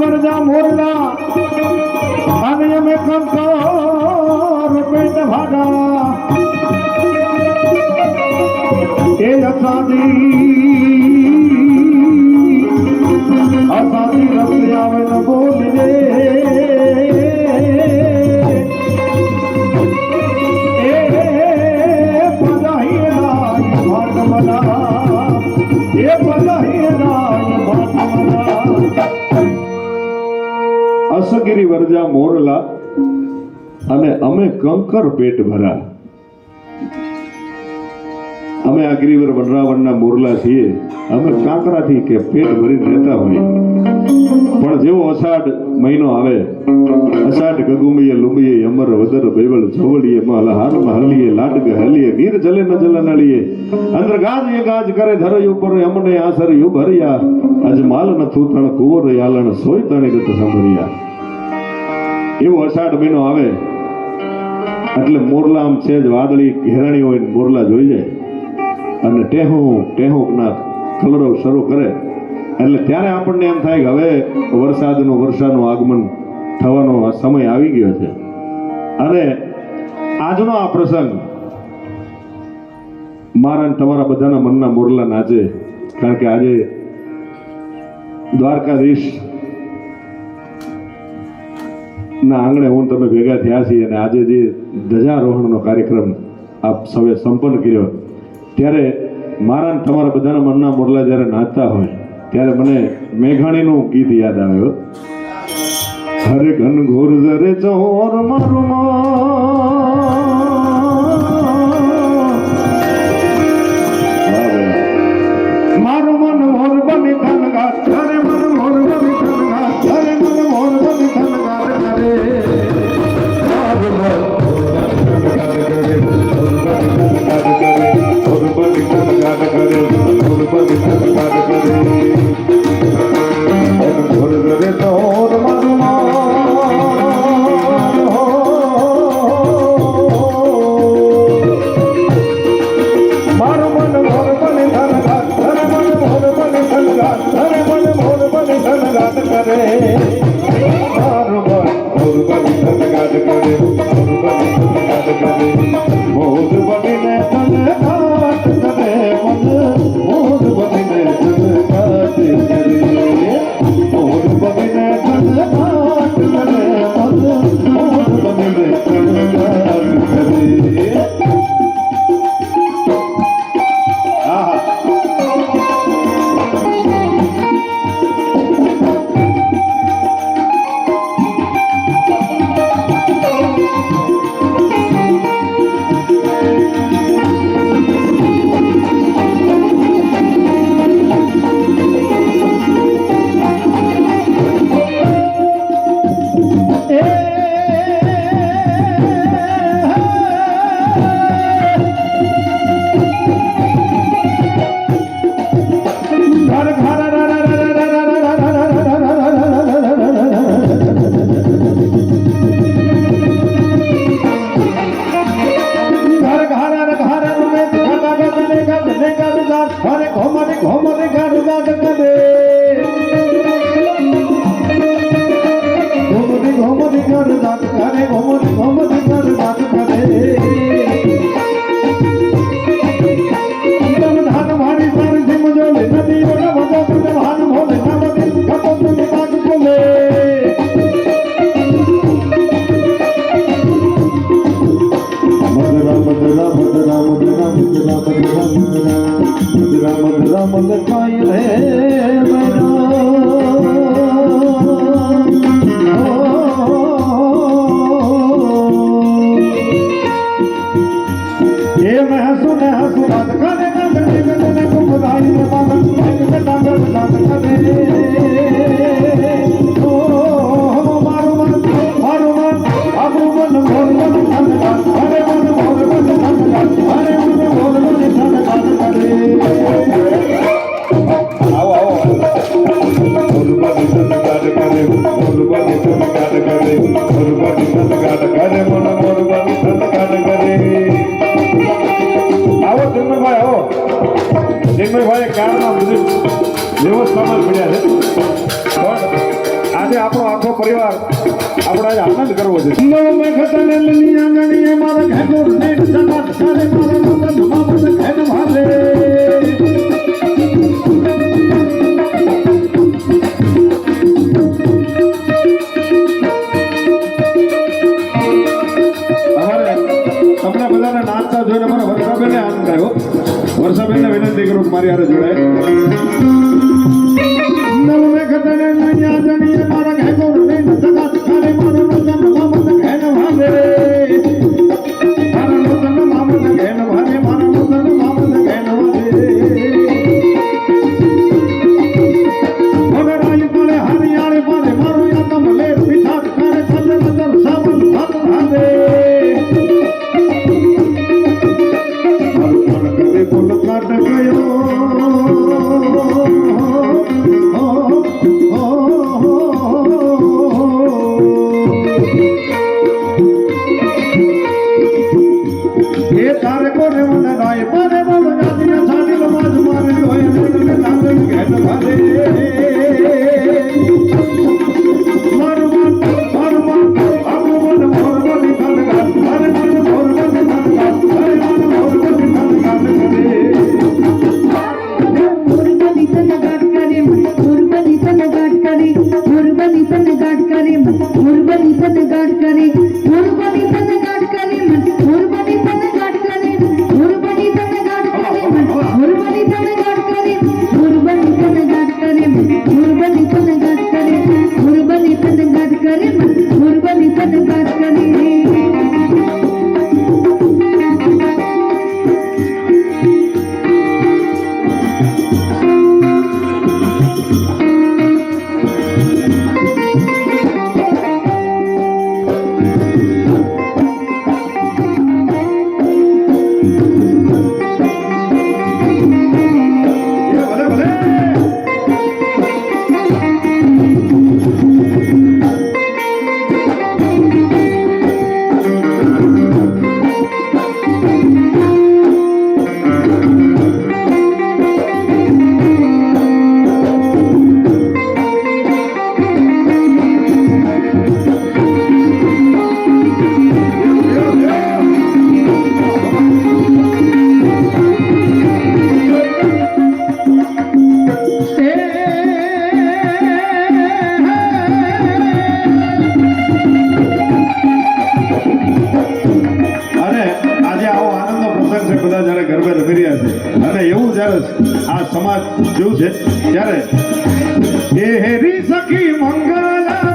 વરજા મોરલા અને અમે કંકર પેટ ભાડા એ અસાદી રસ્તે આવે ને બોલજે અસગીરી વરજા મોરલા અને અમે કંકર પેટ ભરા. અમે આ ગિરિવર વનરાવનના મોરલા છીએ. અમે કાંકરાથી કે પેટ ભરીને રહેતા હોય, પણ જેવો અષાઢ મહિનો આવે, અષાઢ ગગુમીએ લુંબીએ અમર વદર બેવળ જવળીએ મહલહાર મહલીએ લાટગ હલીએ નીર જલે ન જલ નળીએ અંદર ગાજ એ ગાજ કરે ધરય ઉપર અમને આસર યુ ભરિયા અજમાલ ન થૂથણ કુંવર યાલણ સોય તણી ગત સંભળિયા. એવો અષાઢ મહિનો આવે એટલે મોરલા આમ છે જ વાદળી ઘેરાણી હોય મોરલા જોઈ જાય અને ટેહું ના કલરવ શરૂ કરે એટલે ત્યારે આપણને એમ થાય કે હવે વર્ષાનું આગમન થવાનો સમય આવી ગયો છે. અને આજનો આ પ્રસંગ મારા તમારા બધાના મનના મોરલા નાચે, કારણ કે આજે દ્વારકાધીશ ના આંગણે હું તમે ભેગા થયા છીએ અને આજે જે ધજારોહણનો કાર્યક્રમ આપ સૌએ સંપન્ન કર્યો, ત્યારે મારા તમારા બધાના મનના મોરલા જ્યારે નાચતા હોય ત્યારે મને મેઘાણીનું ગીત યાદ આવ્યો. હરે ઘન ઘોર જરે ચોર મારું મારું મન મોર બની ધનગાર હરે મન મોર બની ધનગાર હરે મન મોર બની ધનગાર કરે આજે આપણો આખો પરિવાર આપણે આજે આનંદ કરવો છે તમને બધાને નાચતા જોઈને મારા વર્ષાબેનને આનંદ આવ્યો. વર્ષાબેનને વિનંતી કરું કે મારી હારે જોડાય. આ સમાજ જેવું છે ત્યારે એ હેરી સખી મંગલા